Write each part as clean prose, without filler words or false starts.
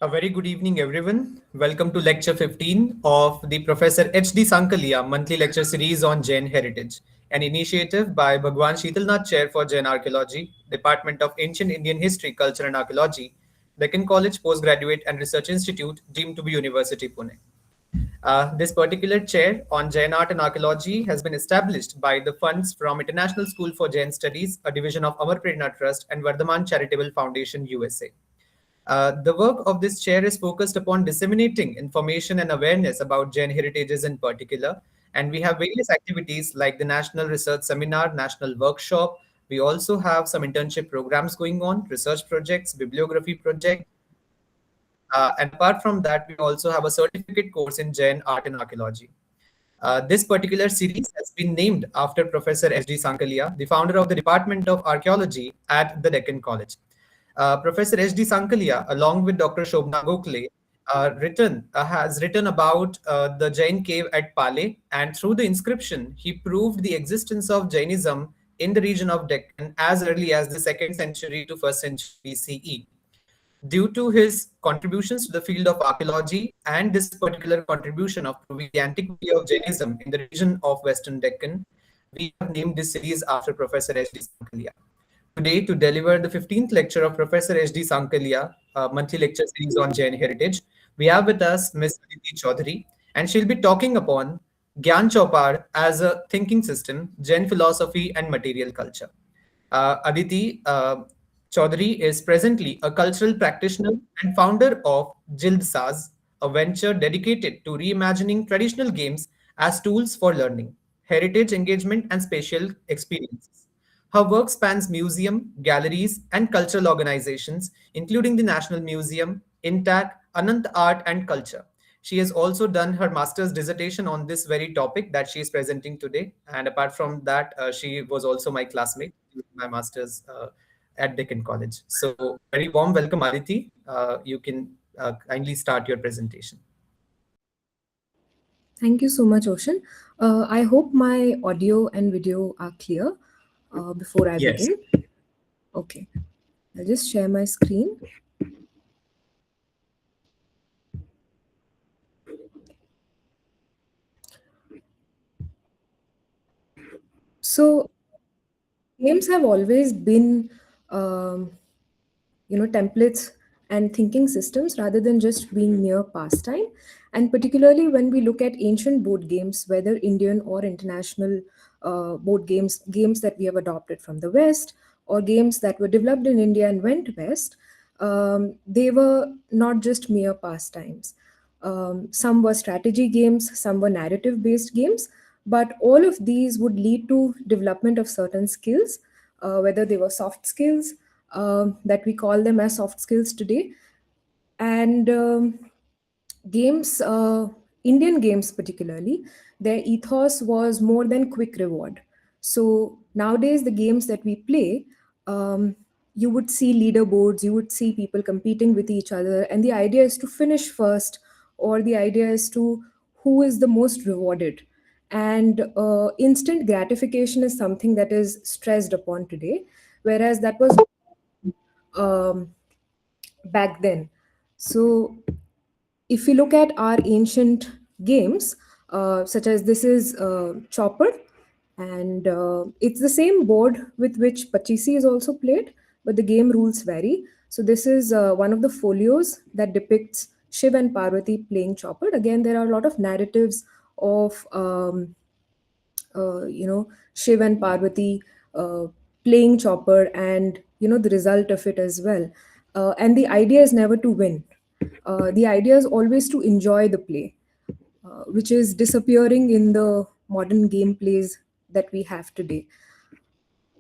A very good evening, everyone. Welcome to Lecture 15 of the Professor H.D. Sankalia monthly lecture series on Jain heritage, an initiative by Bhagwan Sheetalnath Chair for Jain Archaeology, Department of Ancient Indian History, Culture and Archaeology, Deccan College Postgraduate and Research Institute, deemed to be University Pune. This particular chair on Jain art and archaeology has been established by the funds from International School for Jain Studies, a division of Amar Prerna Trust and Vardhaman Charitable Foundation, USA. The work of this chair is focused upon disseminating information and awareness about Jain heritages in particular. And we have various activities like the National Research Seminar, National Workshop. We also have some internship programs going on, research projects, bibliography projects. And apart from that, we also have a certificate course in Jain art and archaeology. This particular series has been named after Professor S.D. Sankalia, the founder of the Department of Archaeology at the Deccan College. Professor H.D. Sankalia, along with Dr. Shobna Gokhale, has written about the Jain cave at Pale, and through the inscription, he proved the existence of Jainism in the region of Deccan as early as the 2nd century to 1st century CE. Due to his contributions to the field of archaeology and this particular contribution of proving the antiquity of Jainism in the region of Western Deccan, we have named this series after Professor H.D. Sankalia. Today, to deliver the 15th lecture of Professor H.D. Sankalia, monthly lecture series on Jain heritage, we have with us Ms. Aditi Chaudhary, and she'll be talking upon Gyan Chaupar as a thinking system, Jain philosophy, and material culture. Aditi Chaudhary is presently a cultural practitioner and founder of Jildsaaz, a venture dedicated to reimagining traditional games as tools for learning, heritage engagement, and spatial experiences. Her work spans museum, galleries, and cultural organizations, including the National Museum, INTACH, Anant Art and Culture. She has also done her master's dissertation on this very topic that she is presenting today. And apart from that, she was also my classmate in my master's at Deccan College. So, very warm welcome, Aditi. You can kindly start your presentation. Thank you so much, Ocean. I hope my audio and video are clear before I Yes. begin. Okay, I'll just share my screen. So, games have always been, templates and thinking systems rather than just being mere pastime. And particularly when we look at ancient board games, whether Indian or international board games, games that we have adopted from the West, or games that were developed in India and went West, they were not just mere pastimes. Some were strategy games, some were narrative based games, but all of these would lead to development of certain skills, whether they were soft skills, that we call them as soft skills today. And games, Indian games particularly, their ethos was more than quick reward. So nowadays, the games that we play, you would see leaderboards, you would see people competing with each other, and the idea is to finish first, or the idea is to who is the most rewarded. And instant gratification is something that is stressed upon today, whereas that was um, back then. So if we look at our ancient games, such as this is Chopper, and it's the same board with which Pachisi is also played, but the game rules vary. So this is one of the folios that depicts Shiv and Parvati playing Chopper. Again, there are a lot of narratives of Shiv and Parvati playing Chopper, and the result of it as well. And the idea is never to win. The idea is always to enjoy the play, which is disappearing in the modern gameplays that we have today.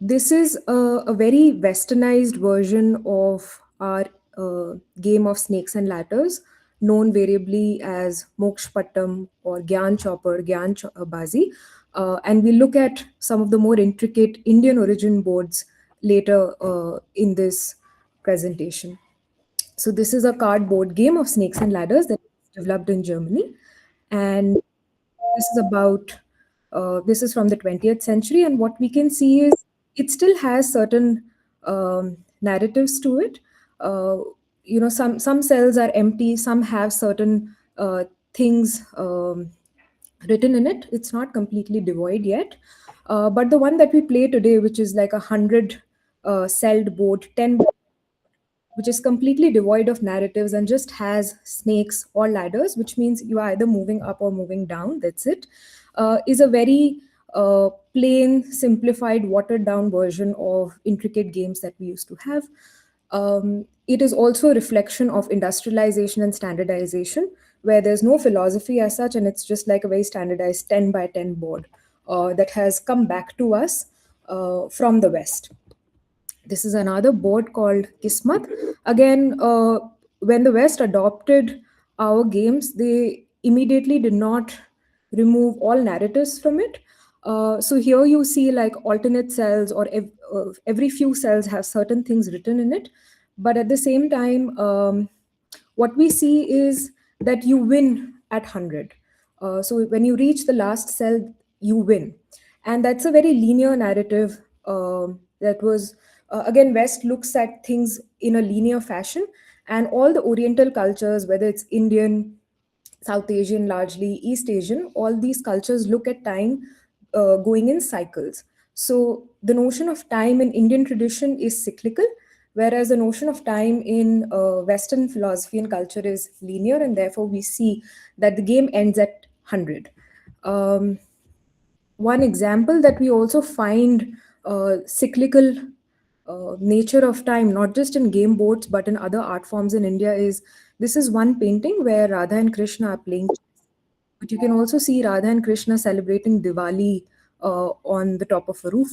This is a very westernized version of our game of snakes and ladders, known variably as Mokshpattam or Gyan Chaupar, Bazi. And we look at some of the more intricate Indian origin boards later in this presentation. So this is a cardboard game of snakes and ladders that was developed in Germany, and this is about this is from the 20th century, and what we can see is it still has certain narratives to it. some cells are empty, some have certain things written in it. It's not completely devoid yet. But the one that we play today, which is like 100 celled board, 10, which is completely devoid of narratives and just has snakes or ladders, which means you are either moving up or moving down. That's it. Is a very plain, simplified, watered down version of intricate games that we used to have. It is also a reflection of industrialization and standardization, where there's no philosophy as such, and it's just like a very standardized 10 by 10 board that has come back to us from the West. This is another board called Kismat. Again, when the West adopted our games, they immediately did not remove all narratives from it. So here you see like alternate cells, or every few cells have certain things written in it. But at the same time, what we see is that you win at 100. So when you reach the last cell, you win. And that's a very linear narrative that was, again, West looks at things in a linear fashion. And all the Oriental cultures, whether it's Indian, South Asian, largely East Asian, all these cultures look at time going in cycles. So the notion of time in Indian tradition is cyclical, whereas the notion of time in Western philosophy and culture is linear, and therefore we see that the game ends at 100. Um, One example that we also find cyclical nature of time, not just in game boards but in other art forms in India, is this is one painting where Radha and Krishna are playing, but you can also see Radha and Krishna celebrating Diwali on the top of a roof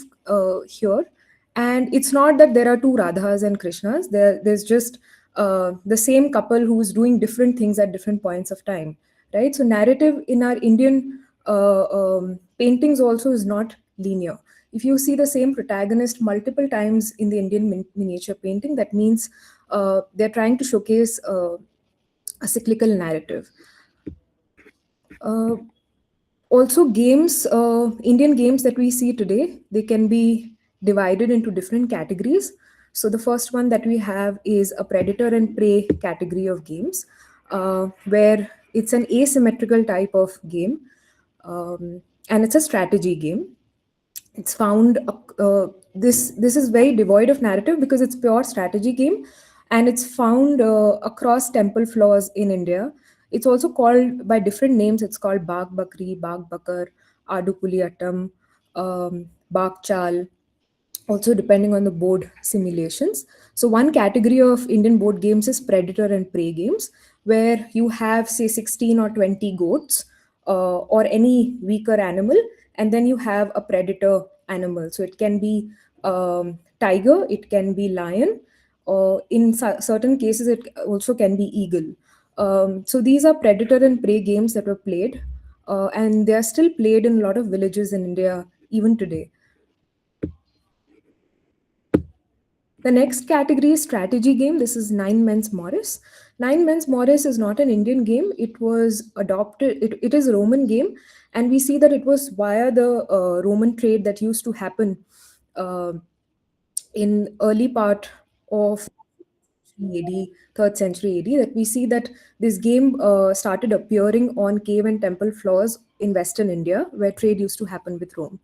here. And it's not that there are two Radhas and Krishnas. There's just the same couple who's doing different things at different points of time, right? So narrative in our Indian paintings also is not linear. If you see the same protagonist multiple times in the Indian miniature painting, that means they're trying to showcase a cyclical narrative. Uh, Also, games, Indian games that we see today, they can be divided into different categories. So the first one that we have is a predator and prey category of games, where it's an asymmetrical type of game, and it's a strategy game. It's found this is very devoid of narrative because it's pure strategy game, and it's found across temple floors in India. It's also called by different names. It's called Bag Bakri, Bag Bakar, Adu Kuliyattam, Bag Chal, also depending on the board simulations. So one category of Indian board games is predator and prey games, where you have say 16 or 20 goats or any weaker animal, and then you have a predator animal. So it can be tiger, it can be lion, or in certain cases it also can be eagle. So these are predator and prey games that were played, and they are still played in a lot of villages in India even today. The next category is strategy game. This is Nine Men's Morris. Nine Men's Morris is not an Indian game. It was adopted, it is a Roman game. And we see that it was via the Roman trade that used to happen uh, in early part of AD, 3rd century AD, that we see that this game started appearing on cave and temple floors in Western India, where trade used to happen with Rome.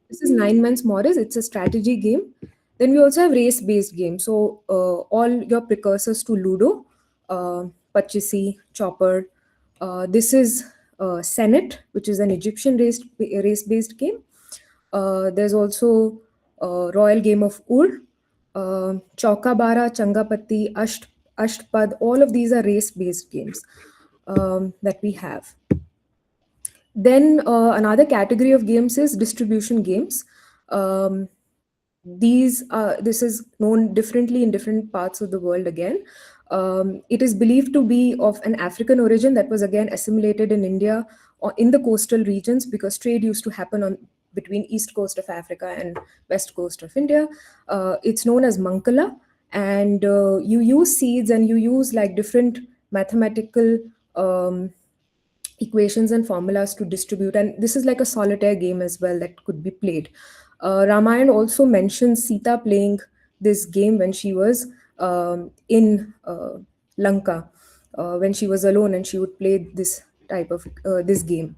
This is Nine Men's Morris. It's a strategy game. Then we also have race-based games. So all your precursors to Ludo, Pachisi, Chopper. This is Senet, which is an Egyptian race-based game. There's also Royal Game of Ur, Chaukabara, Changapati, Ashtpad. All of these are race-based games that we have. Then another category of games is distribution games. Um, this is known differently in different parts of the world again. It is believed to be of an African origin that was again assimilated in India or in the coastal regions, because trade used to happen on between east coast of Africa and west coast of India. It's known as Mankala, and you use seeds and you use like different mathematical equations and formulas to distribute, and this is like a solitaire game as well that could be played. Ramayana also mentions Sita playing this game when she was in Lanka when she was alone and she would play this type of this game.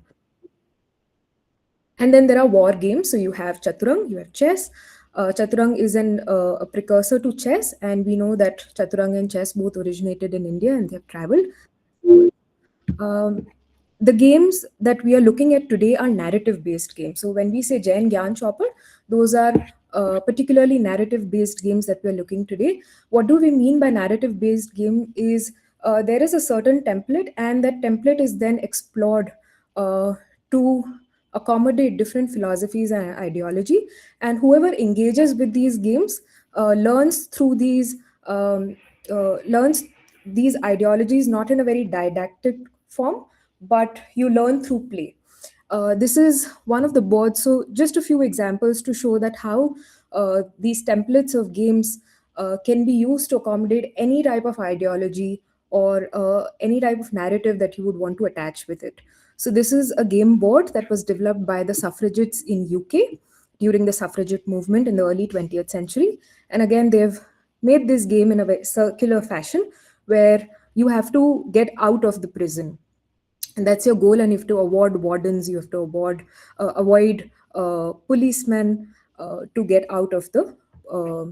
And then there are war games. So you have chaturang, you have chess. Chaturang is a precursor to chess, and we know that chaturang and chess both originated in India and they have traveled. Um, the games that we are looking at today are narrative based games. So when we say Jain, Gyan Chaupar, those are particularly narrative based games that we are looking today. What do we mean by narrative based game is there is a certain template, and that template is then explored to accommodate different philosophies and ideology. And whoever engages with these games learns through learns these ideologies not in a very didactic form, but you learn through play. This is one of the boards. So, just a few examples to show that how these templates of games can be used to accommodate any type of ideology or any type of narrative that you would want to attach with it. So, this is a game board that was developed by the suffragettes in UK during the suffragette movement in the early 20th century. And again, they've made this game in a very circular fashion where you have to get out of the prison, and that's your goal. And you have to avoid wardens, you have to avoid policemen to get out of the uh,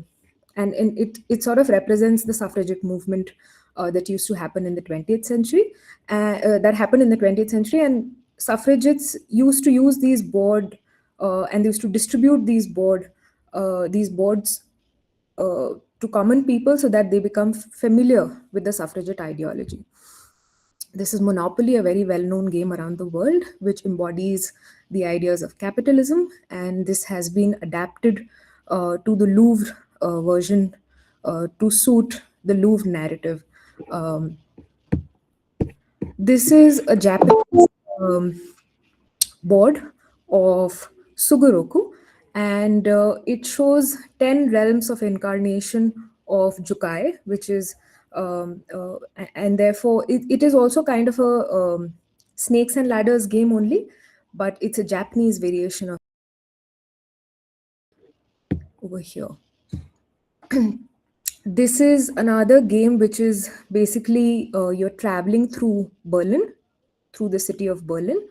and it sort of represents the suffragette movement that used to happen in the 20th century, that happened in the 20th century. And suffragettes used to use these and they used to distribute these boards to common people so that they become familiar with the suffragette ideology. This is Monopoly, a very well known game around the world, which embodies the ideas of capitalism. And this has been adapted to the Louvre version to suit the Louvre narrative. Um, this is a Japanese board of Sugoroku, and it shows 10 realms of incarnation of Jukai, which is, and therefore, it is also kind of a snakes and ladders game only, but it's a Japanese variation of over here. This is another game which is basically you're traveling through Berlin, through the city of Berlin.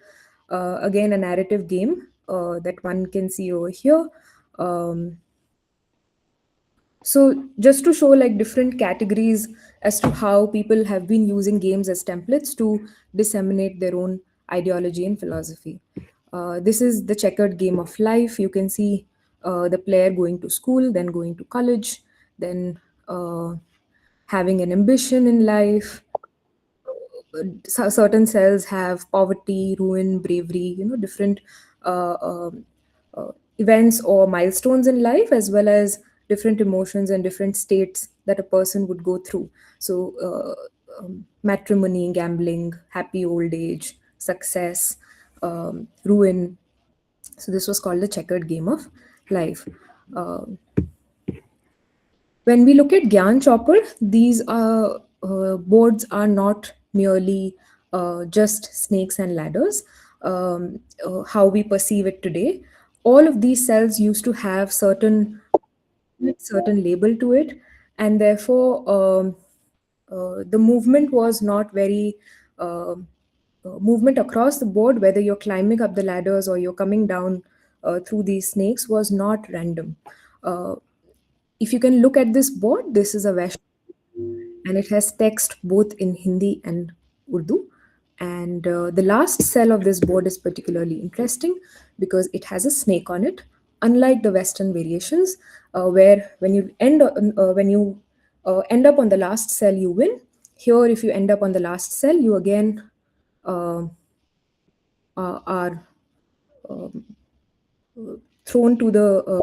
Again, a narrative game that one can see over here. Um, so, just to show like different categories as to how people have been using games as templates to disseminate their own ideology and philosophy. This is the checkered game of life. You can see the player going to school, then going to college, then having an ambition in life. Certain cells have poverty, ruin, bravery, different uh, um, events or milestones in life, as well as different emotions and different states that a person would go through. So, matrimony, gambling, happy old age, success, ruin. So, this was called the checkered game of life. Um when we look at Gyan Chopper, these boards are not merely just snakes and ladders, how we perceive it today. All of these cells used to have certain label to it, and therefore the movement was not very movement across the board, whether you're climbing up the ladders or you're coming down through these snakes, was not random. Uh, if you can look at this board, this is a Vash, and it has text both in Hindi and Urdu. And the last cell of this board is particularly interesting because it has a snake on it, unlike the Western variations, where when you end up on the last cell, you win. Here, if you end up on the last cell, you again uh, are thrown to the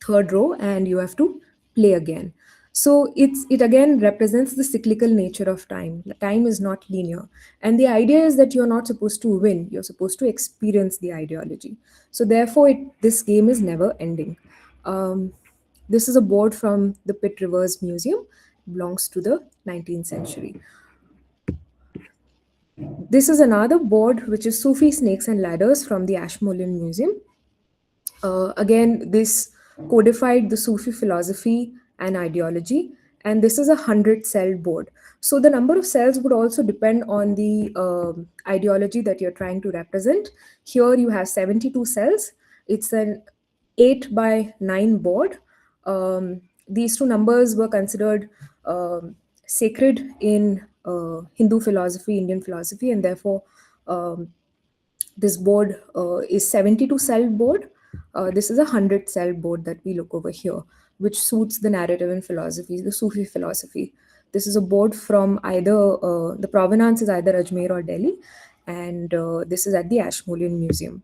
third row and you have to play again. So it again represents the cyclical nature of time. The time is not linear, and the idea is that you're not supposed to win, you're supposed to experience the ideology. So therefore this game is never ending. This is a board from the Pitt Rivers Museum, belongs to the 19th century. This is another board which is Sufi Snakes and Ladders from the Ashmolean Museum. Again, this codified the Sufi philosophy and ideology. and this is a 100 cell board. So the number of cells would also depend on the ideology that you're trying to represent. Here you have 72 cells. It's an 8 by 9 board. These two numbers were considered sacred in Hindu philosophy, Indian philosophy, and therefore um, this board is 72 cell board. This is a 100 cell board that we look over here, which suits the narrative in philosophy, the Sufi philosophy. This is a board from either, the provenance is either Ajmer or Delhi, and this is at the Ashmolean Museum.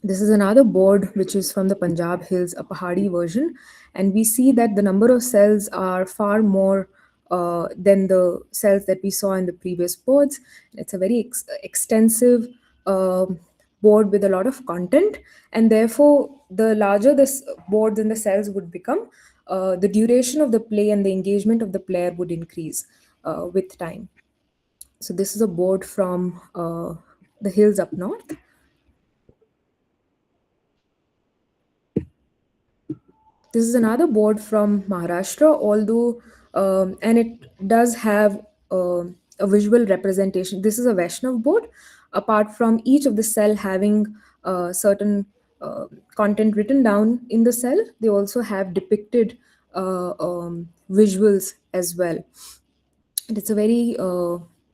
This is another board which is from the Punjab Hills, a Pahadi version, and we see that the number of cells are far more than the cells that we saw in the previous boards. It's a very extensive um board with a lot of content, and therefore, the larger this boards and the cells would become, the duration of the play and the engagement of the player would increase with time. So this is a board from the hills up north. This is another board from Maharashtra, although, and it does have a visual representation. This is a Vaishnav board. Apart from each of the cell having certain content written down in the cell, they also have depicted visuals as well. And it's a very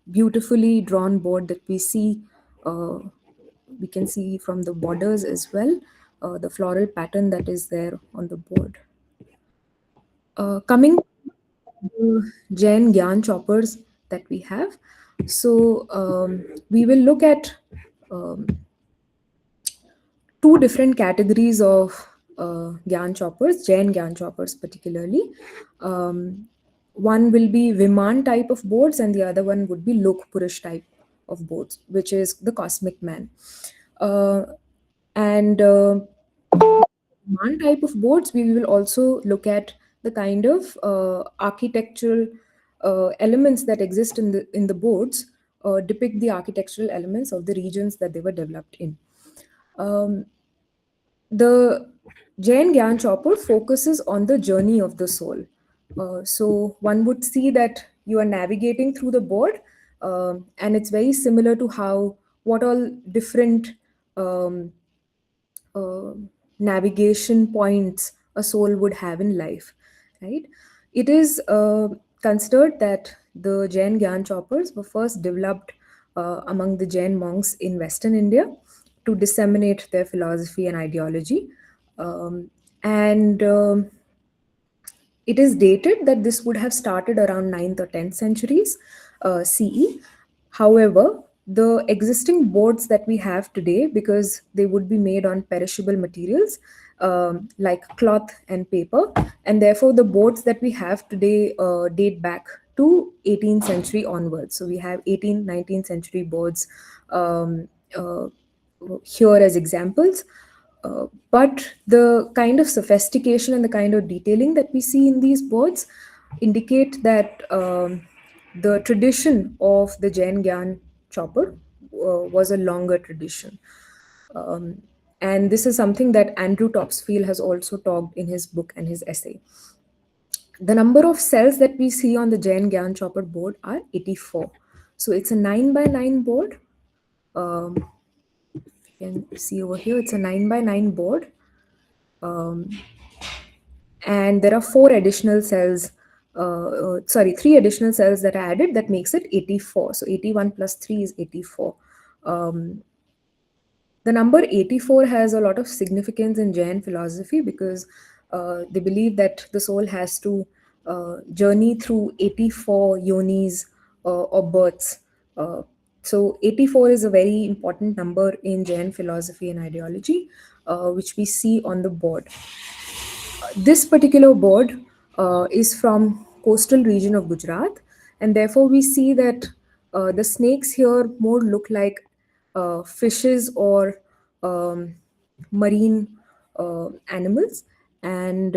beautifully drawn board that we see. We can see from the borders as well, the floral pattern that is there on the board. Coming to Jain Gyan Chaupars that we have. So we will look at um, two different categories of Gyan Chaupars, Jain Gyan Chaupars particularly. Um, One will be Viman type of boards, and the other one would be Lok Purush type of boards, which is the cosmic man. Uh, and One type of boards, we will also look at the kind of architectural elements that exist in the boards, depict the architectural elements of the regions that they were developed in. Um, the Jain Gyan Chaupar focuses on the journey of the soul. So one would see that you are navigating through the board, and it's very similar to how what all different um, uh, navigation points a soul would have in life, right? It is considered that the Jain Gyan Choppers were first developed among the Jain monks in Western India to disseminate their philosophy and ideology. And It is dated that this would have started around 9th or 10th centuries CE. However, the existing boards that we have today, because they would be made on perishable materials like cloth and paper, and therefore the boards that we have today date back to 18th century onwards. So we have 18th, 19th century boards um, uh, here as examples. But the kind of sophistication and the kind of detailing that we see in these boards indicate that the tradition of the Jain Gyan Chopper was a longer tradition. Um, and this is something that Andrew Topsfield has also talked in his book and his essay. The number of cells that we see on the Jain Gyan Chopper board are 84. So it's a 9 by 9 board. Um, you can see over here, it's a 9 by 9 board. Um, and there are three additional cells that are added that makes it 84. So 81 plus 3 is 84. Um, the number 84 has a lot of significance in Jain philosophy because they believe that the soul has to journey through 84 yonis or births. So 84 is a very important number in Jain philosophy and ideology, which we see on the board. This particular board is from coastal region of Gujarat, and therefore we see that the snakes here more look like fishes or um, marine animals, and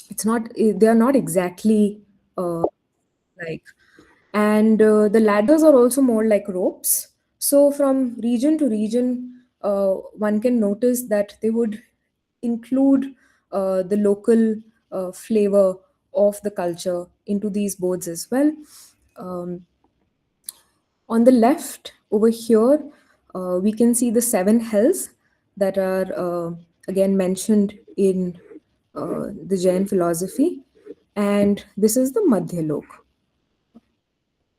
it's not they are not exactly like, and the ladders are also more like ropes. So from region to region, one can notice that they would include the local flavor of the culture into these boards as well. Um, on the left over here, we can see the seven hells that are again mentioned in the Jain philosophy. And this is the Madhyalok,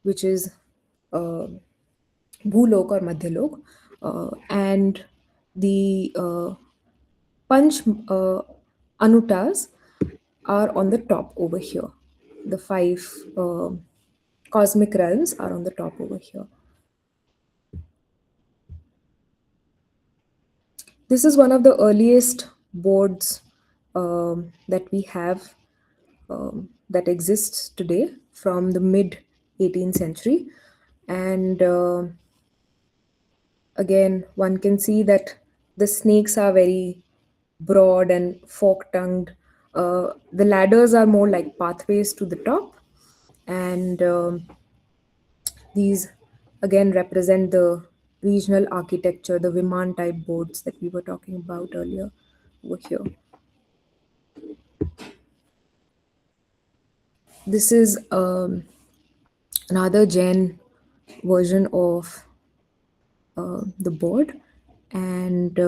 which is uh, Bhulok or Madhyalok. And the Panch Anutas are on the top over here. The five cosmic realms are on the top over here. This is one of the earliest boards that we have that exists today from the mid 18th century. And again, one can see that the snakes are very broad and fork tongued. The ladders are more like pathways to the top. And these again represent the regional architecture, the Viman type boards that we were talking about earlier over here. This is another Jain version of the board, and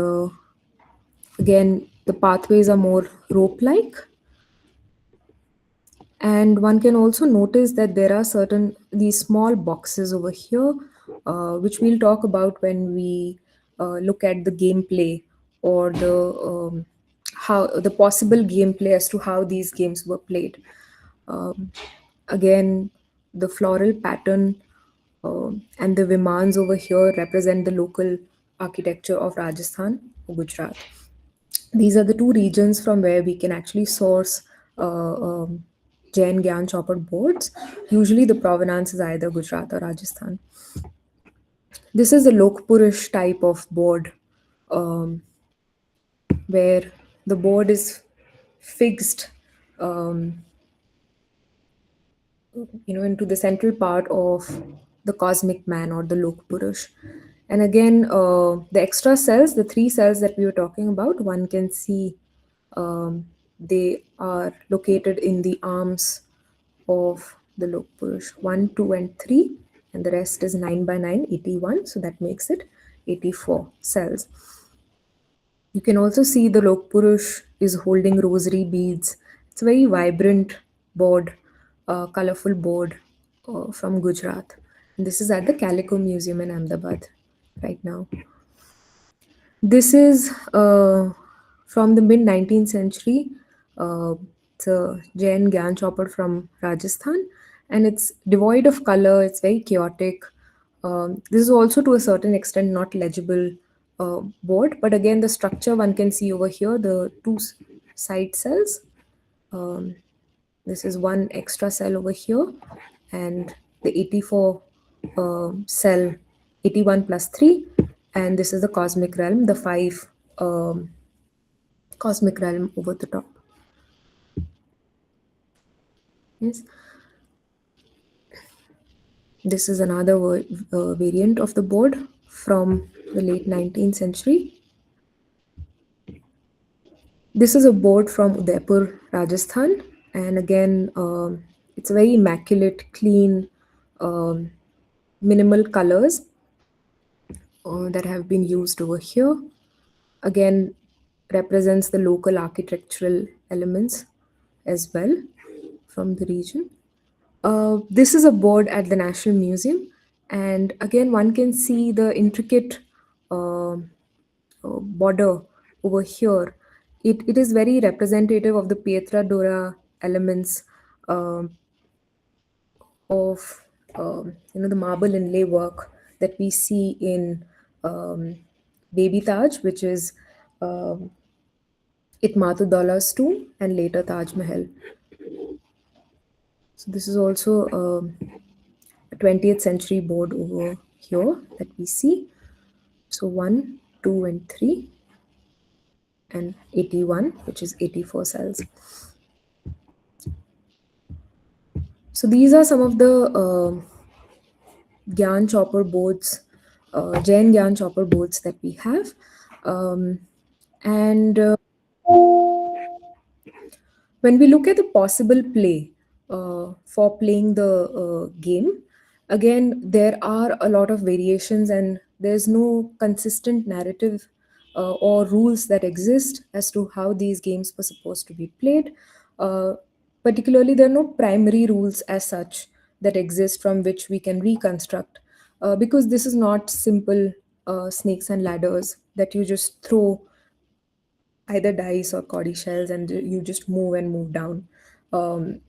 again, the pathways are more rope like. And one can also notice that there are certain these small boxes over here, which we'll talk about when we look at the gameplay or the how the possible gameplay as to how these games were played. Um, Again, the floral pattern and the Vimans over here represent the local architecture of Rajasthan or Gujarat. These are the two regions from where we can actually source Jain Gyan Chaupar boards. Usually, the provenance is either Gujarat or Rajasthan. This is the Lokpurish type of board, um, where the board is fixed, um, into the central part of the cosmic man or the Lokpurush. And again, the extra cells, the three cells that we were talking about, one can see they are located in the arms of the Lokpurush 1, 2, and 3, and the rest is 9 by 9, 81. So that makes it 84 cells. You can also see the Lokpurush is holding rosary beads. It's a very vibrant board, colorful board from Gujarat. And this is at the Calico Museum in Ahmedabad right now. This is from the mid 19th century. It's a Jain Gyan Chaupar from Rajasthan, and it's devoid of color. It's very chaotic. This is also to a certain extent not legible board, but again, the structure one can see over here the two side cells. Um, this is one extra cell over here, and the 84 cell 81 plus 3, and this is the cosmic realm, the five cosmic realm over the top. Yes, this is another variant of the board from the late 19th century. This is a board from Udaipur, Rajasthan, and again, it's very immaculate, clean, um, minimal colors that have been used over here. Again, represents the local architectural elements as well from the region. This is a board at the National Museum, and again, one can see the intricate border over here. It is very representative of the Pietra Dora elements um, of the marble inlay work that we see in Baby Taj, which is um, Itmatuddaular's tomb and later Taj Mahal. So this is also a 20th century board over here that we see. So 1, 2, and 3, and 81, which is 84 cells. So these are some of the Gyan Chaupar boards, Jain Gyan Chaupar boards that we have. And When we look at the possible play for playing the game, again, there are a lot of variations, and there's no consistent narrative or rules that exist as to how these games were supposed to be played. Uh, Particularly, there are no primary rules as such that exist from which we can reconstruct, because this is not simple snakes and ladders that you just throw either dice or coddy shells and you just move and move down um,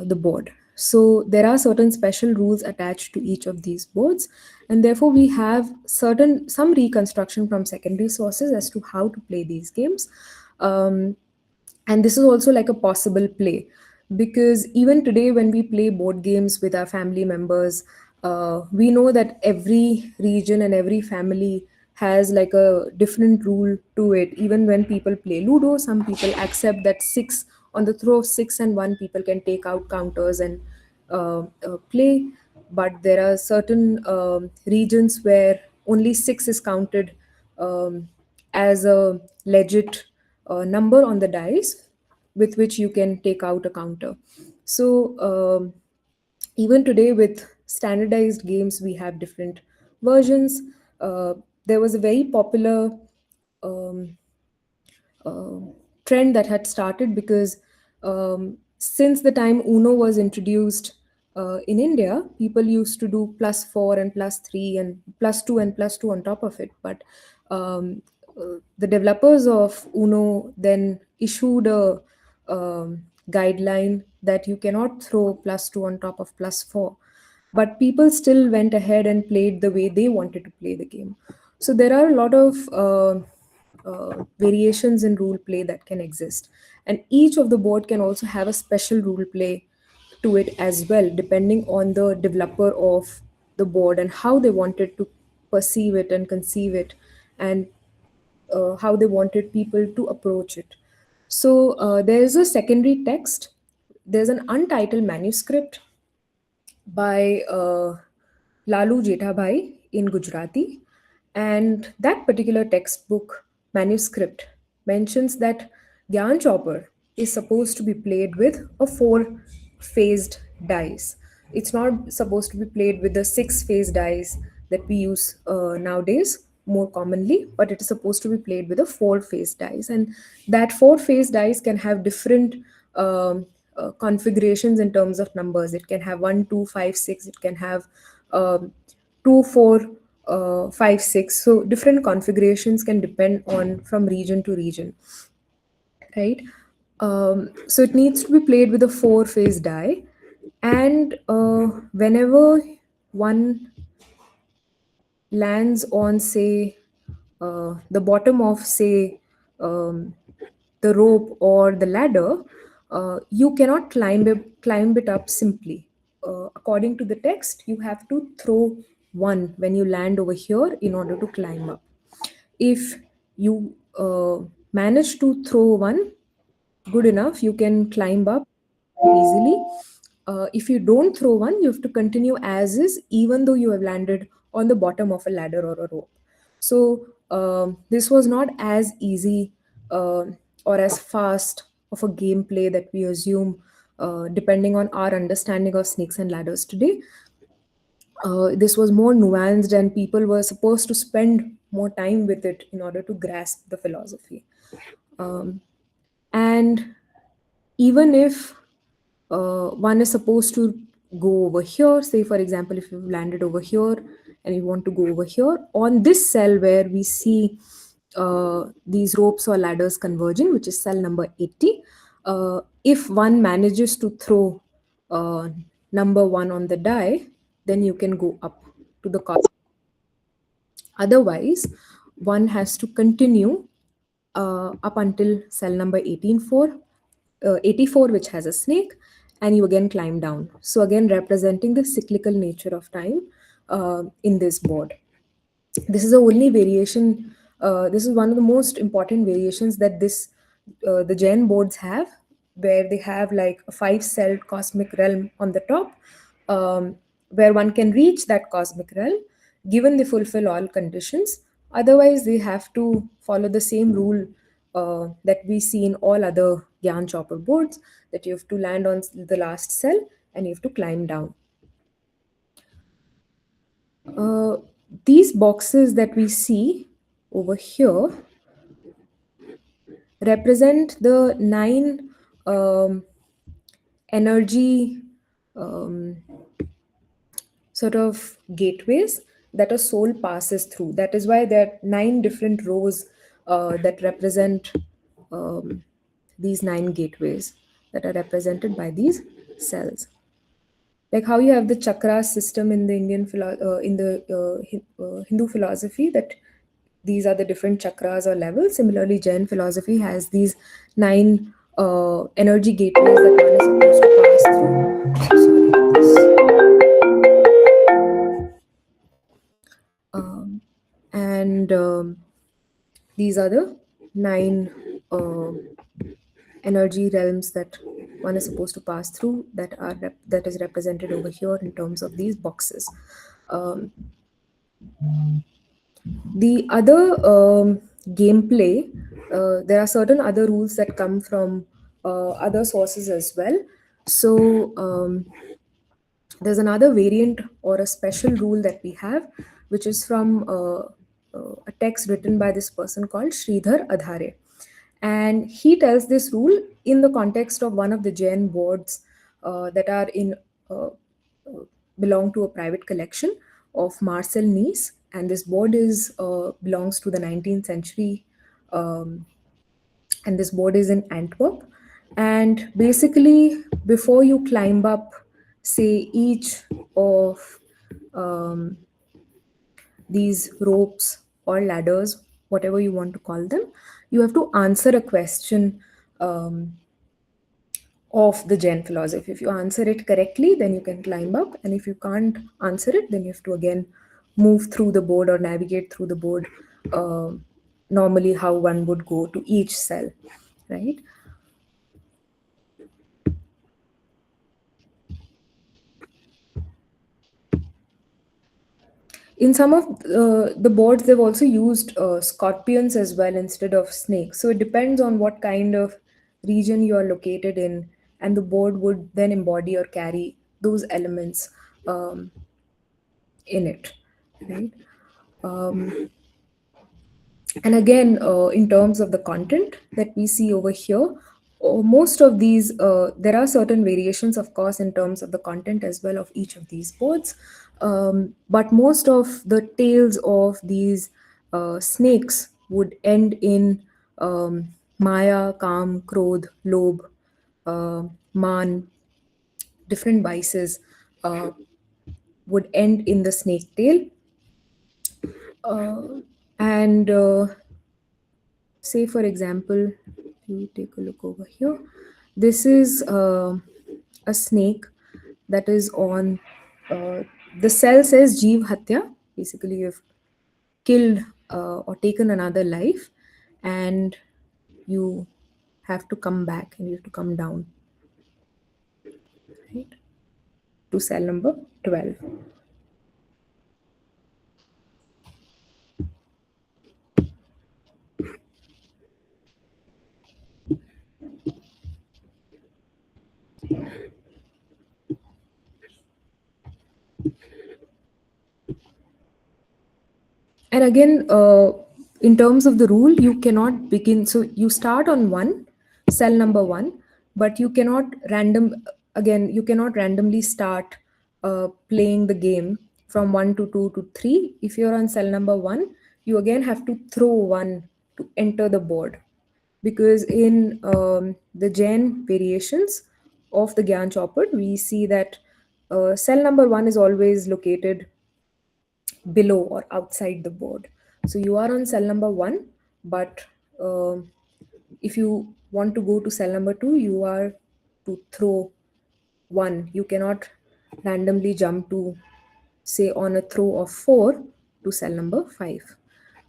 the board. So there are certain special rules attached to each of these boards, and therefore we have certain some reconstruction from secondary sources as to how to play these games. um, and this is also like a possible play, because even today when we play board games with our family members, we know that every region and every family has like a different rule to it. Even when people play ludo, some people accept that six, on the throw of six and one, people can take out counters and play. But there are certain regions where only six is counted um, as a legit number on the dice with which you can take out a counter. So even today with standardized games, we have different versions. Uh, there was a very popular um, uh, trend that had started because since the time Uno was introduced in India, people used to do plus four and plus three and plus two and plus two on top of it. But the developers of Uno then issued a guideline that you cannot throw plus two on top of plus four. But people still went ahead and played the way they wanted to play the game. So there are a lot of variations in rule play that can exist, and each of the board can also have a special rule play to it as well, depending on the developer of the board and how they wanted to perceive it and conceive it, and how they wanted people to approach it. So there is a secondary text, there's an untitled manuscript by Lalu Jethabhai in Gujarati. And that particular textbook manuscript mentions that Gyan Chaupar is supposed to be played with a four phased dice. It's not supposed to be played with the six phase dice that we use nowadays more commonly, but it is supposed to be played with a four phase dice. And that four phase dice can have different configurations in terms of numbers. It can have 1, 2, 5, 6. It can have um, 2, 4, 5, 6. So different configurations can depend on from region to region, right? So it needs to be played with a four phase die, and whenever one lands on, say, the bottom of, say, um, the rope or the ladder, you cannot climb it up simply. According to the text, you have to throw one when you land over here in order to climb up. If you manage to throw one good enough, you can climb up easily. If you don't throw one, you have to continue as is, even though you have landed on the bottom of a ladder or a rope. So this was not as easy or as fast of a gameplay that we assume, depending on our understanding of snakes and ladders today. This was more nuanced, and people were supposed to spend more time with it in order to grasp the philosophy. And even if one is supposed to go over here, say for example, if you've landed over here and you want to go over here on this cell where we see these ropes or ladders converging, which is cell number 80, if one manages to throw uh, number one on the die, then you can go up to the corner. Otherwise, one has to continue up until cell number 84, which has a snake, and you again climb down. So, again, representing the cyclical nature of time in this board. This is the only variation. This is one of the most important variations that the Jain boards have, where they have like a five-celled cosmic realm on the top, where one can reach that cosmic realm given they fulfill all conditions. Otherwise, they have to follow the same rule that we see in all other Gyan Chaupar boards that you have to land on the last cell and you have to climb down. Uh, these boxes that we see over here represent the 9 um, energy um, sort of gateways that a soul passes through. That is why there are 9 different rows that represent um, these 9 gateways that are represented by these cells. Like how you have the chakra system in the in the Hindu philosophy, that these are the different chakras or levels. Similarly, Jain philosophy has these 9 energy gateways that one is supposed to pass through. So sorry about this. Um, and these are the 9 uh, energy realms that one is supposed to pass through, that is represented over here in terms of these boxes. Um, the other gameplay, there are certain other rules that come from other sources as well. So there's another variant or a special rule that we have, which is from a text written by this person called Sridhar Adhare. And he tells this rule in the context of one of the Jain boards that are in uh, belong to a private collection of Marcel Nice, and this board is belongs to the 19th century, um, and this board is in Antwerp. And basically, before you climb up, say, each of um, these ropes or ladders, whatever you want to call them, you have to answer a question of the Jain philosophy. If you answer it correctly, then you can climb up, and if you can't answer it, then you have to again move through the board or navigate through the board, uh, normally how one would go to each cell, right? In some of the boards, they've also used scorpions as well instead of snakes. So it depends on what kind of region you are located in, and the board would then embody or carry those elements um, in it, right? Um, and again, in terms of the content that we see over here, most of these, there are certain variations, of course, in terms of the content as well of each of these boards. But most of the tales of these snakes would end in Maya, Kam, Krodh, Lobh, Man, different vices would end in the snake tail. And say, for example, you take a look over here. This is a snake that is on uh, the cell says Jeev Hatya. Basically, you've killed or taken another life, and you have to come back and you have to come down, right, to cell number 12. And again, in terms of the rule, you cannot begin. So you start on cell number one, but you cannot again, you cannot randomly start playing the game from 1 to 2 to 3. If you're on cell number one, you again have to throw one to enter the board. Because in the Jain variations of the Gyan Chaupar, we see that cell number one is always located below or outside the board. So you are on cell number one, but if you want to go to cell number two, you are to throw one. You cannot randomly jump to, say, on a throw of four to cell number five.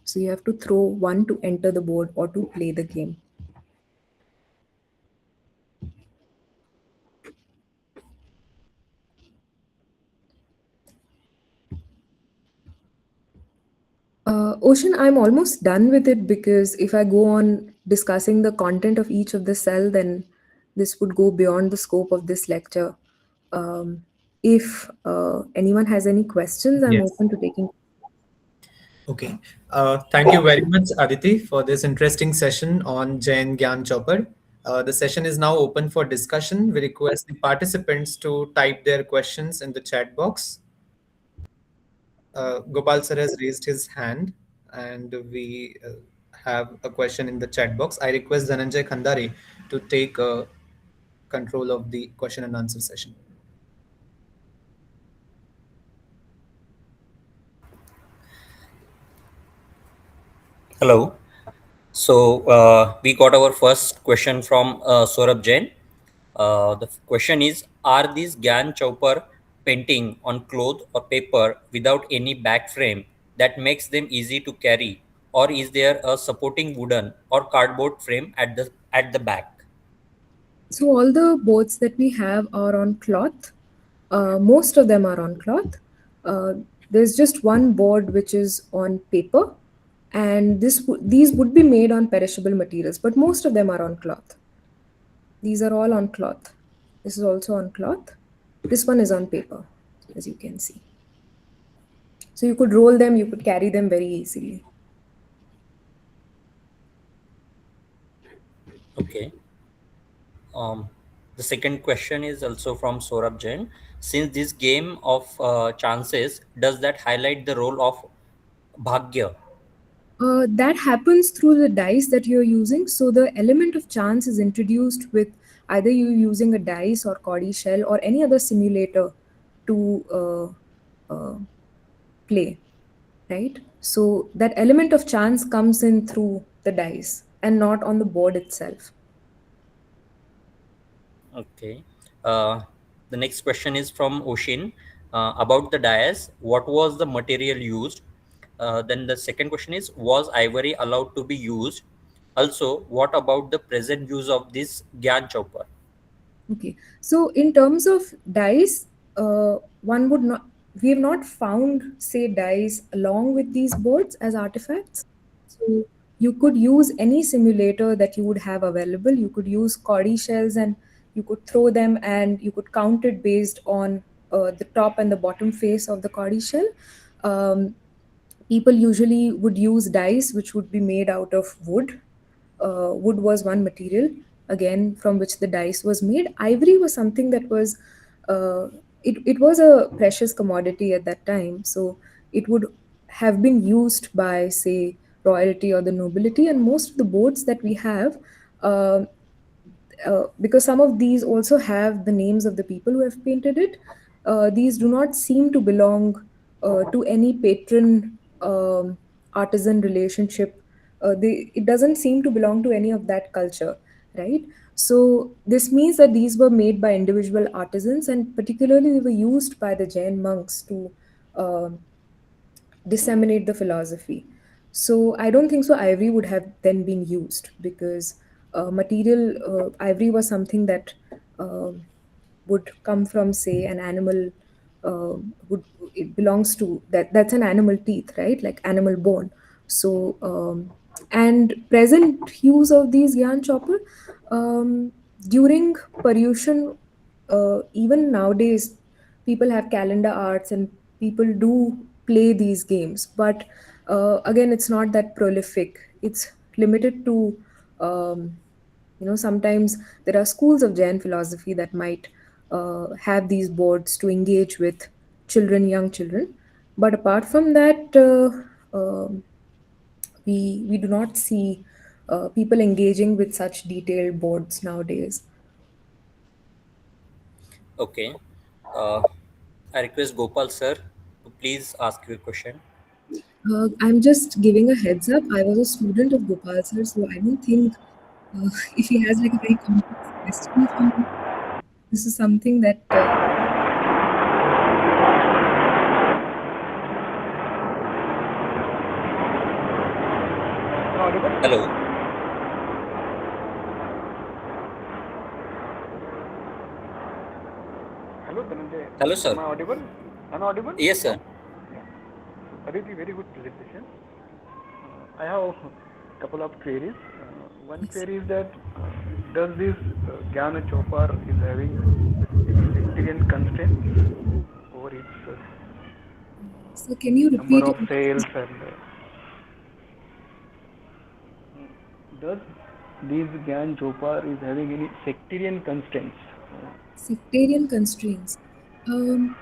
So you have to throw one to enter the board or to play the game. Ocean, I'm almost done with it because if I go on discussing the content of each of the cell, then this would go beyond the scope of this lecture. If anyone has any questions, I'm Yes. open to taking. Okay. Thank you very much, Aditi, for this interesting session on Jain Gyan Chaupar. The session is now open for discussion. We request the participants to type their questions in the chat box. Gopal sir has raised his hand, and we have a question in the chat box. I request Dhananjay Khandari to take control of the question and answer session. Hello. So we got our first question from Saurabh Jain. The question is: are these Gyan Chaupar painting on cloth or paper without any back frame that makes them easy to carry, or is there a supporting wooden or cardboard frame at the back? So all the boards that we have are on cloth. Most of them are on cloth. Uh, there's just one board which is on paper, and these would be made on perishable materials, but most of them are on cloth. These are all on cloth. This is also on cloth. This one is on paper, as you can see. So you could roll them, you could carry them very easily. Okay. Um, the second question is also from Saurabh Jain. Since this game of chances, does that highlight the role of Bhagya? That happens through the dice that you're using. So the element of chance is introduced with either you using a dice or Cody shell or any other simulator to play, right? So that element of chance comes in through the dice and not on the board itself. Okay. Uh, the next question is from Oshin about the dais. What was the material used? Then the second question is: was ivory allowed to be used? Also, what about the present use of this Gyan Chopper? Okay. So in terms of dice, one would not, we have not found, say, dice along with these boards as artifacts. So you could use any simulator that you would have available. You could use Cody shells and you could throw them and you could count it based on the top and the bottom face of the Cody shell. Um, People usually would use dice which would be made out of wood. Wood was one material, again, from which the dice was made. Ivory was something that was, it was a precious commodity at that time. So it would have been used by, say, royalty or the nobility. And most of the boards that we have, uh, because some of these also have the names of the people who have painted it. These do not seem to belong to any patron artisan relationship. It doesn't seem to belong to any of that culture, right? So this means that these were made by individual artisans, and particularly they were used by the Jain monks to um disseminate the philosophy. So I don't think so ivory would have then been used because material ivory was something that um would come from, say, an animal. Would It belongs to that, that's an animal teeth, right? Like animal bone. So and present use of these yarn chopper during Paryushan, even nowadays people have calendar arts and people do play these games, but again, it's not that prolific. It's limited to sometimes there are schools of Jain philosophy that might have these boards to engage with children, young children. But apart from that, we do not see people engaging with such detailed boards nowadays. Okay. Uh, I request Gopal sir to please ask your question. I'm just giving a heads up. I was a student of Gopal sir, so I don't think if he has like a very complex question for me, this is something that. Hello. Hello, Dhananjay. Hello, Am sir. I audible? Am I audible? Yes, sir. Yeah. Aditi, very good presentation. I have a couple of queries. One Yes. query is that does this Gyan Chaupar is having any sectarian constraints over its So can you number repeat of it? sales and does this Gyan Chaupar is having any sectarian constraints? Sectarian constraints. Um,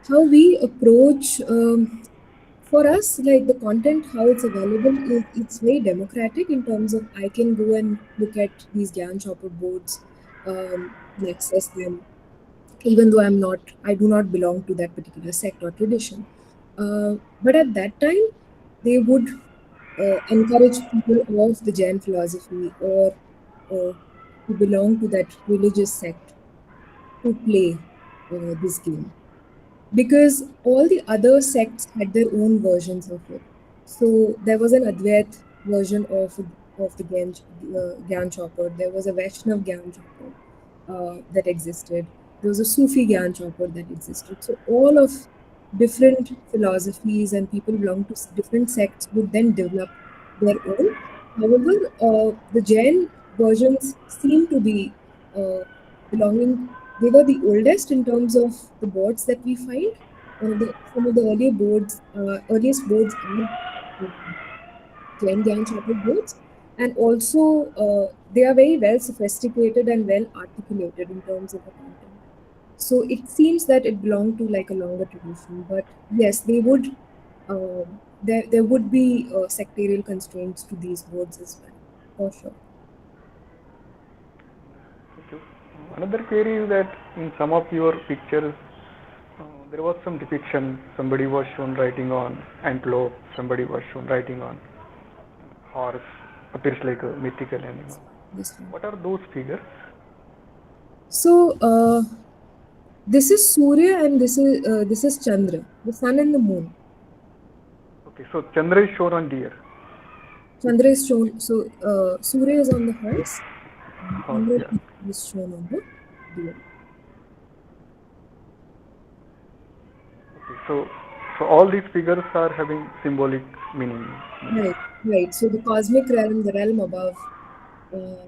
so how we approach for us, like the content, how it's available is it's very democratic in terms of I can go and look at these Gyan Chopper boards and access them, even though I do not belong to that particular sect or tradition. But at that time, they would encourage people of the Jain philosophy or who belong to that religious sect to play this game, because all the other sects had their own versions of it. So there was an Advait version of the Gyan Chaupar. There was a Vaishnav Gyan Chaupar that existed. There was a Sufi Gyan Chaupar that existed. So all of different philosophies and people belong to different sects would then develop their own. However, the Jain versions seem to be belonging. They were the oldest in terms of the boards that we find. Some of the earliest boards are Jain Gyan Chapel boards, and also they are very well sophisticated and well articulated in terms of the content. So it seems that it belonged to like a longer tradition, but yes, they would. There would be sectarial constraints to these boards as well, for sure. Thank you. Another query is that in some of your pictures, there was some depiction. Somebody was shown writing on antelope. Somebody was shown writing on horse. Appears like a mythical animal. This one. What are those figures? So this is Surya and this is Chandra, the sun and the moon. Okay, so Chandra is shown on deer. Chandra is shown. So Surya is on the horse, and Horse, Chandra yeah. is shown on the deer. Okay, so all these figures are having symbolic meaning. Right, right. So the cosmic realm, the realm above. Uh,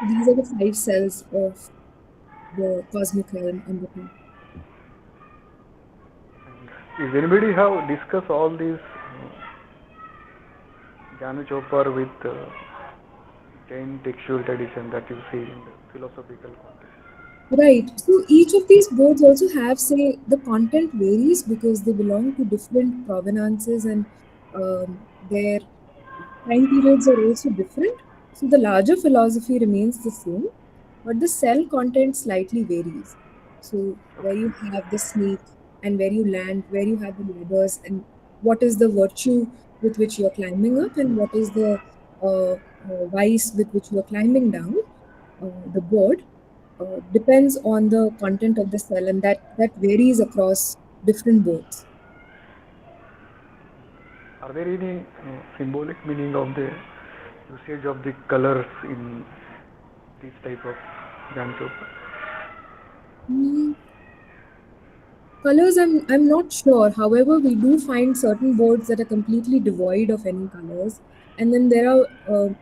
so these are the five cells of the cosmic realm on the top. Is anybody have discussed all these Gyan Chaupar with Jain textual tradition that you see in the philosophical context? Right. So each of these boards also have, say, the content varies because they belong to different provenances, and their time periods are also different. So the larger philosophy remains the same, but the cell content slightly varies. So where Okay. you have the snake and where you land, where you have the ladders, and what is the virtue with which you're climbing up, and what is the vice with which you're climbing down the board, depends on the content of the cell, and that varies across different boards. Are there any symbolic meaning of the usage of the colors in this type of Gyan Chaupar? Mm, colors, I'm not sure. However, we do find certain boards that are completely devoid of any colors, and then there are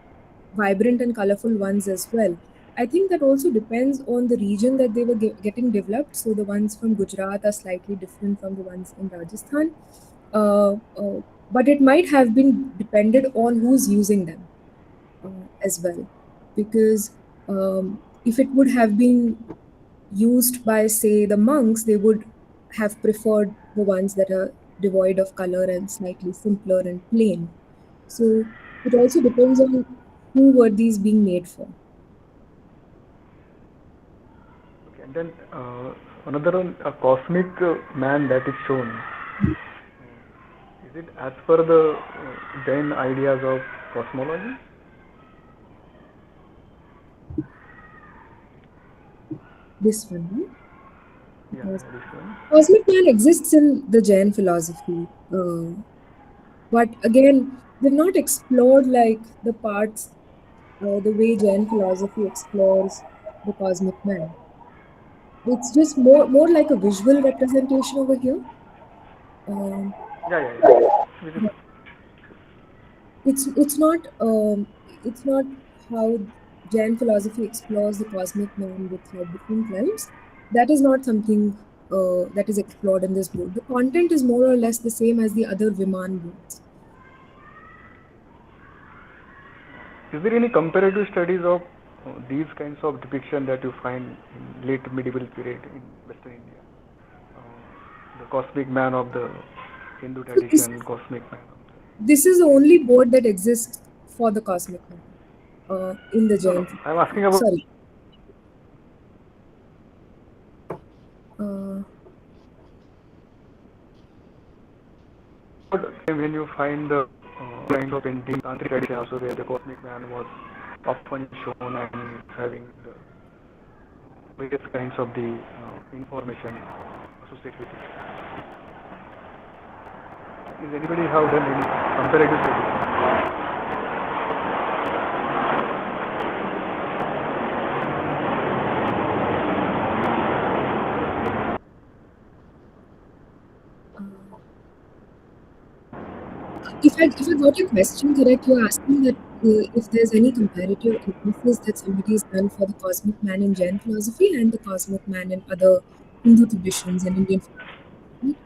vibrant and colorful ones as well. I think that also depends on the region that they were getting developed. So the ones from Gujarat are slightly different from the ones in Rajasthan, uh, uh, but it might have been depended on who's using them as well, because if it would have been used by, say, the monks, they would have preferred the ones that are devoid of color and slightly simpler and plain. So it also depends on who were these being made for. Okay, and then another one, a cosmic man that is shown. Is it as per the Jain ideas of cosmology? This one, right? Yeah, Because this one. cosmic man exists in the Jain philosophy, but again, they've not explored like the parts, the way Jain philosophy explores the cosmic man. It's just more like a visual representation over here. Um, Yeah, yeah, yeah. Which is it's not how Jain philosophy explores the cosmic mind with different realms. That is not something that is explored in this book. The content is more or less the same as the other Viman books. Is there any comparative studies of these kinds of depiction that you find in late medieval period in Western India? The cosmic man of the Hindu So tradition, cosmic man of the... this is the only board that exists for the cosmic mind in the No, no, Jain. I'm asking about Sorry. Uh, when you find the kind of painting tantric tradition also where the cosmic man was often shown and having the various kinds of the information associated with it. Is anybody have done any comparative studies? if I got your question correct, you're asking that if there's any comparative analysis that somebody has done for the cosmic man in Jain philosophy and the cosmic man in other Hindu traditions and Indian philosophy. Okay.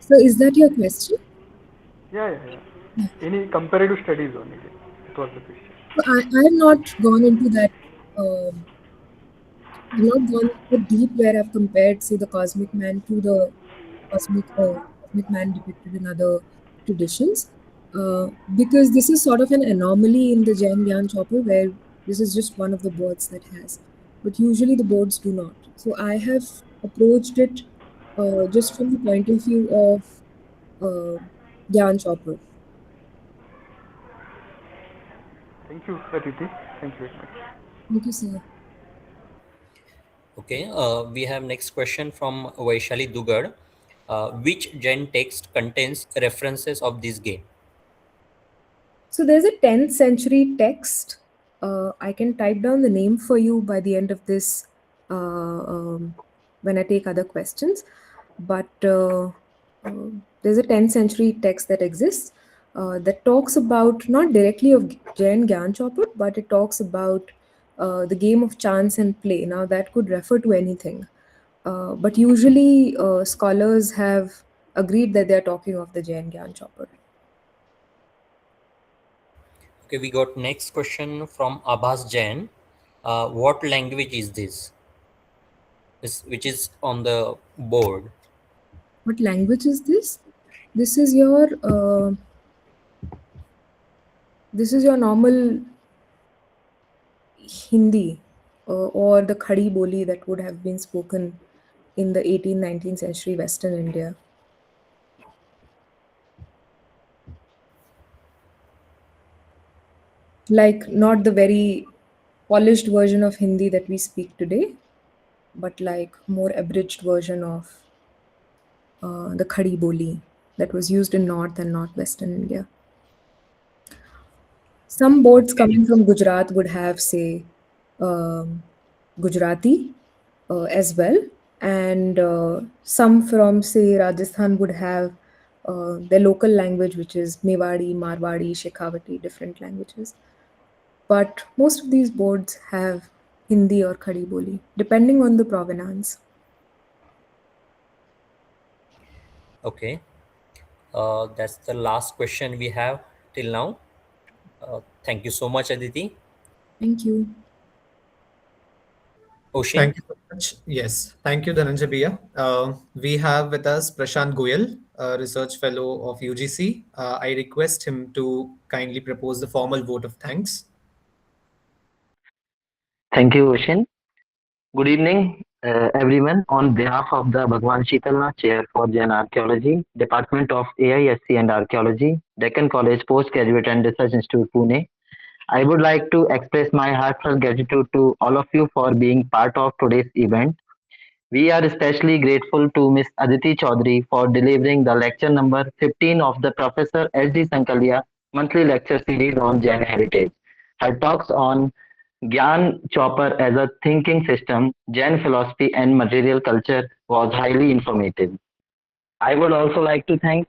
So is that your question? Yeah, yeah, yeah. Yeah. Any comparative studies on it? It was the question. So I have not gone into that. um I've not gone so deep where I've compared, say, the cosmic man to the cosmic man depicted in other traditions, because this is sort of an anomaly in the Jain Gyan Chaupar where this is just one of the boards that has, but usually the boards do not. So I have approached it just from the point of view of uh, Gyan Chaupar. Thank you, Aditi. Thank you very much. Thank you, sir. Okay, we have next question from Vaishali Dugad. Which Jain text contains references of this game? So there's a 10th century text. I can type down the name for you by the end of this when I take other questions. But there's a 10th century text that exists that talks about not directly of Jain Gyan Chaupar, but it talks about the game of chance and play. Now, that could refer to anything. But usually, scholars have agreed that they're talking of the Jain Gyan Chaupar. Okay, we got next question from Abbas Jain. What language is this? Which is on the board. What language is this? This is your this is your normal Hindi or the Khadi Boli that would have been spoken in the 18th, 19th century Western India. Like not the very polished version of Hindi that we speak today, but like more abridged version of the Khadi Boli that was used in North and Northwestern India. Some boards coming from Gujarat would have, say, Gujarati as well, and some from, say, Rajasthan would have their local language, which is Mewari, Marwari, Shekhawati, different languages. But most of these boards have Hindi or Khadi Boli, depending on the provenance. Okay, that's the last question we have till now. Thank you so much, Aditi. Thank you. Oshin. Thank you so much. Yes, thank you, Dhananjay Bhaiya. We have with us Prashant Goyal, a research fellow of UGC. I request him to kindly propose the formal vote of thanks. Thank you, Oshin. Good evening, everyone. On behalf of the Bhagwan Sheetalnath Chair for Jain Archaeology, Department of AISC and Archaeology, Deccan College Postgraduate and Research Institute, Pune, I would like to express my heartfelt gratitude to all of you for being part of today's event. We are especially grateful to Ms. Aditi Chaudhary for delivering the lecture number 15 of the Professor S.D. Sankalia monthly lecture series on Jain heritage. Her talks on Gyan Chaupar as a thinking system, Jain philosophy and material culture was highly informative. I would also like to thank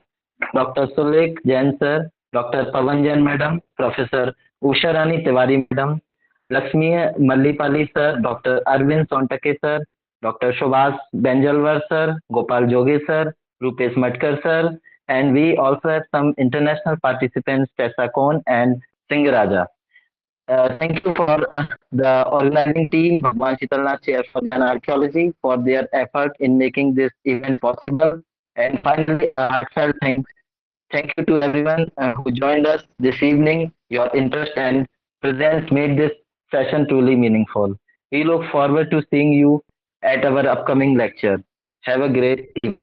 Dr. Sulek Jain sir, Dr. Pavan Jain madam, Professor Usharani Tiwari madam, Lakshmi Mallipalli sir, Dr. Arvind Sontake sir, Dr. Shobhas Benjalwar sir, Gopal Joge sir, Rupesh Matkar sir, and we also have some international participants, Tessa Kohn and Singh Raja. Thank you for the organizing team, Bhagwan Chitalnath Chair for Jan Archaeology, for their effort in making this event possible. And finally, a heartfelt thanks. Thank you to everyone who joined us this evening. Your interest and presence made this session truly meaningful. We look forward to seeing you at our upcoming lecture. Have a great evening.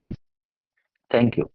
Thank you.